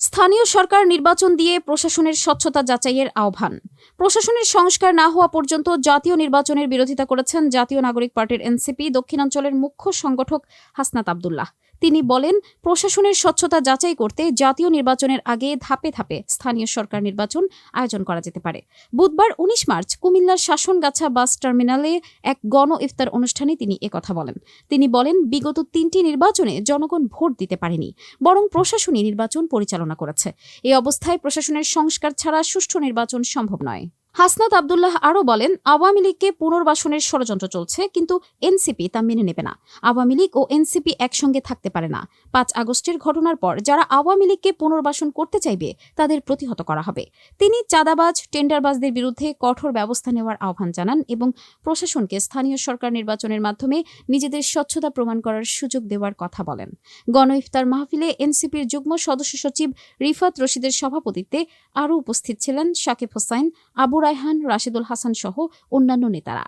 স্থানীয় সরকার নির্বাচন দিয়ে প্রশাসনের স্বচ্ছতা যাচাইয়ের আহ্বান। প্রশাসনের সংস্কার না হওয়া পর্যন্ত জাতীয় নির্বাচনের বিরোধিতা করেছেন জাতীয় নাগরিক পার্টির এনসিপি দক্ষিণাঞ্চলের মুখ্য সংগঠক হাসনাত আব্দুল্লাহ। তিনি বলেন, প্রশাসনের স্বচ্ছতা যাচাই করতে জাতীয় নির্বাচনের আগে ধাপে ধাপে স্থানীয় সরকার নির্বাচন আয়োজন করা যেতে পারে। বুধবার ১৯ মার্চ কুমিল্লার শাসনগাছা বাস টার্মিনালে এক গণ ইফতার অনুষ্ঠানে তিনি একথা বলেন। তিনি বলেন, বিগত ৩টি নির্বাচনে জনগণ ভোট দিতে পারেনি, বরং প্রশাসনই নির্বাচন পরিচালনা করেছে। এই অবস্থায় প্রশাসনের সংস্কার ছাড়া সুষ্ঠু নির্বাচন সম্ভব নয়। হাসনাত আব্দুল্লাহ আরও বলেন, আওয়ামী লীগকে পুনর্বাসনের ষড়যন্ত্র চলছে, কিন্তু এনসিপি তা মেনে নেবে না। আওয়ামী লীগ ও এনসিপি একসঙ্গে থাকতে পারে না। ৫ আগস্টের ঘটনার পর যারা আওয়ামী লীগকে পুনর্বাসন করতে চাইবে তাদের প্রতিহত করা হবে। তিনি চাঁদাবাজ, টেন্ডারবাজদের বিরুদ্ধে কঠোর ব্যবস্থা নেওয়ার আহ্বান জানান এবং প্রশাসনকে স্থানীয় সরকার নির্বাচনের মাধ্যমে নিজেদের স্বচ্ছতা প্রমাণ করার সুযোগ দেওয়ার কথা বলেন। গণ ইফতার মাহফিলে এনসিপির যুগ্ম সদস্য সচিব রিফাত রশিদের সভাপতিত্বে আরও উপস্থিত ছিলেন শাকিব হোসাইন, আবু রায়হান, রাশেদুল হাসান সহ অন্যান্য নেতারা।